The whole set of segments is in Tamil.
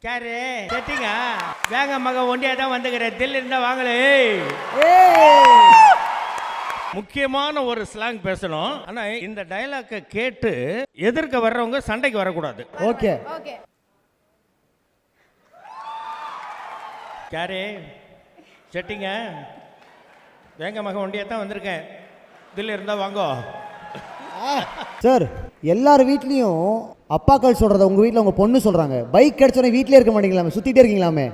யாரு செட்டிங்க வேங்க மக ஒண்டியா தான் வந்துக்கிறேன். தில் இருந்தா வாங்களே. முக்கியமான ஒரு ஸ்லாங் பேசணும். ஆனா இந்த டயலாக்கை கேட்டு எதிர்க்க வர்றவங்க சண்டைக்கு வரக்கூடாது. Okay okay. யாரு செட்டிங்க வேங்க மக ஒண்டியா தான் வந்திருக்கேன். தில் இருந்தா வாங்கோ. சார், எல்லார் வீட்லேயும் அப்பாக்கள் சொல்கிறத உங்கள் வீட்டில் உங்கள் பொண்ணு சொல்கிறாங்க. பைக் கிடைச்சோடனே வீட்டிலே இருக்க மாட்டீங்களாமே, சுற்றிட்டே இருக்கீங்களாமே.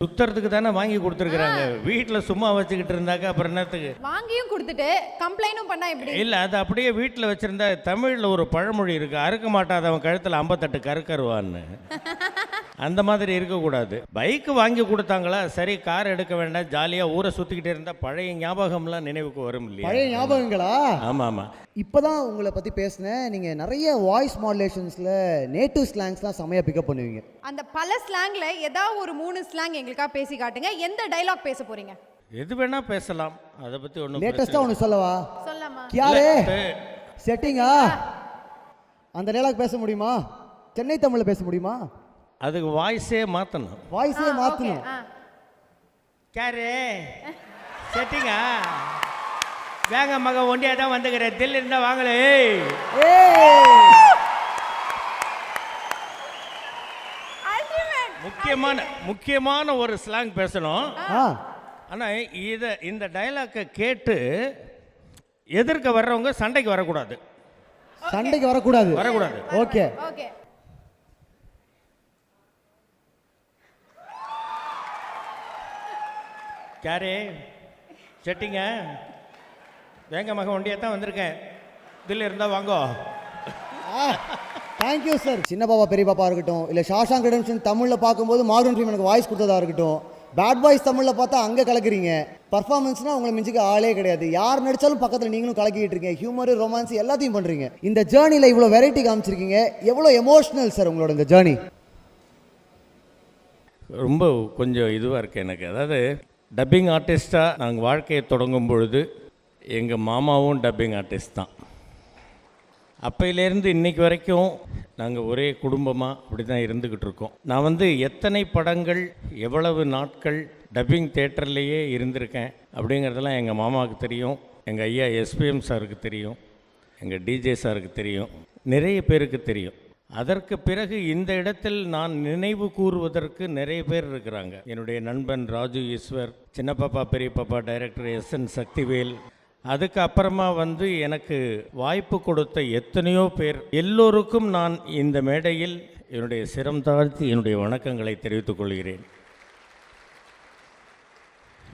சுத்துறதுக்கு தானே வாங்கி கொடுத்துருக்குறாங்க. வீட்டில் சும்மா வச்சுக்கிட்டு இருந்தாக்கா அப்புறம் என்னத்துக்கு? வாங்கியும் கொடுத்துட்டு கம்ப்ளைண்டும் பண்ணா எப்படி? இல்லை, அது அப்படியே வீட்டில் வச்சுருந்தா. தமிழில் ஒரு பழமொழி இருக்குது, அறுக்க மாட்டாதவன் கழுத்தில் 58 கருக்கருவான்னு. அந்த மாதிரி இருக்கக்கூடாது. பைக்கு வாங்கி கொடுத்தாங்களா, சரி கார் எடுக்க வேண்டாம், ஜாலியாக ஊரை சுற்றிக்கிட்டே இருந்தால் பழைய ஞாபகம்லாம் நினைவுக்கு வரும் இல்லையா? பழைய ஞாபகங்களா? ஆமாம் ஆமாம். இப்போ தான் உங்களை பற்றி பேசினேன். நீங்கள் நிறைய வாய்ஸ் மாடுலேஷன்ஸில் நேட்டிவ் ஸ்லாங்ஸ்லாம் செமையாக பிக்கப் பண்ணுவீங்க. அந்த பல ஸ்லாங்ல ஏதாவது ஒரு 3 ஸ்லாங் எங்களுக்காக பேசி காட்டுங்க. எந்த டயலாக் பேச போறீங்க? எது வேணா பேசலாம், அதை பற்றி ஒன்றும். லேட்டஸ்ட்டாக ஒன்று சொல்லவா? சொல்லாமா? கியாரே செட்டிங்கா அந்த டயலாக் பேச முடியுமா? சென்னை தமிழில் பேச முடியுமா? அதுக்கு வாய்ஸே மாற்றணும். வாய்ஸே மாற்றணும். யாரு செட்டிங்க வேங்க மக ஒண்டியா தான் வந்துக்கிறேன். தில் இருந்தா வாங்களே. முக்கியமான ஒரு ஸ்லாங் பேசணும். ஆனா இந்த டயலாக்கை கேட்டு எதிர்க்க வர்றவங்க சண்டைக்கு வரக்கூடாது. சண்டைக்கு வரக்கூடாது. வரக்கூடாது. Okay okay. யாரு செட்டிங்க வேங்க மக ஒண்டியா தான் வந்திருக்கேன். தில் இருந்தா வாங்கோ. Thank you sir. சின்ன பாப்பா பெரிய பாப்பா இருக்கட்டும், இல்லை ஷாஷாங்க் ரிடெம்ப்ஷன் தமிழில் பார்க்கும்போது மார்கன் ஃப்ரீமன் எனக்கு வாய்ஸ் கொடுத்ததா இருக்கட்டும், பேட் பாய்ஸ் தமிழில் பார்த்தா அங்கே கலக்குறீங்க. பர்ஃபார்மன்ஸ்னால் உங்களை மிஞ்சிக்க ஆளே கிடையாது. யார் நடித்தாலும் பக்கத்தில் நீங்களும் கலக்கிட்டு இருக்கீங்க. ஹியூமர், ரொமான்ஸ் எல்லாத்தையும் பண்ணுறீங்க. இந்த ஜேர்னியில் இவ்வளோ வெரைட்டி காமிச்சிருக்கீங்க. எவ்வளோ எமோஷ்னல் சார் உங்களோட இந்த ஜேர்னி? ரொம்ப கொஞ்சம் இதுவாக இருக்குது எனக்கு. அதாவது டப்பிங் ஆர்டிஸ்ட்டாக நாங்கள் வாழ்க்கையை தொடங்கும் பொழுது எங்கள் மாமாவும் டப்பிங் ஆர்டிஸ்ட் தான். அப்பையிலேருந்து இன்றைக்கி வரைக்கும் நாங்கள் ஒரே குடும்பமாக அப்படி தான் இருந்துக்கிட்டு இருக்கோம். நான் எத்தனை படங்கள் எவ்வளவு நாட்கள் டப்பிங் தேட்டர்லேயே இருந்திருக்கேன் அப்படிங்கிறதெல்லாம் எங்கள் மாமாவுக்கு தெரியும், எங்கள் ஐயா எஸ்பிஎம் சாருக்கு தெரியும், எங்கள் டிஜே சாருக்கு தெரியும், நிறைய பேருக்கு தெரியும். அதற்கு பிறகு இந்த இடத்தில் நான் நினைவு கூறுவதற்கு நிறைய பேர் இருக்கிறாங்க. என்னுடைய நண்பன் ராஜு ஈஸ்வர், சின்ன பாப்பா பெரிய பாப்பா டைரக்டர் SN சக்திவேல், அதுக்கு அப்புறமா எனக்கு வாய்ப்பு கொடுத்த எத்தனையோ பேர், எல்லோருக்கும் நான் இந்த மேடையில் என்னுடைய சிரம் தாழ்த்தி என்னுடைய வணக்கங்களை தெரிவித்துக் கொள்கிறேன்.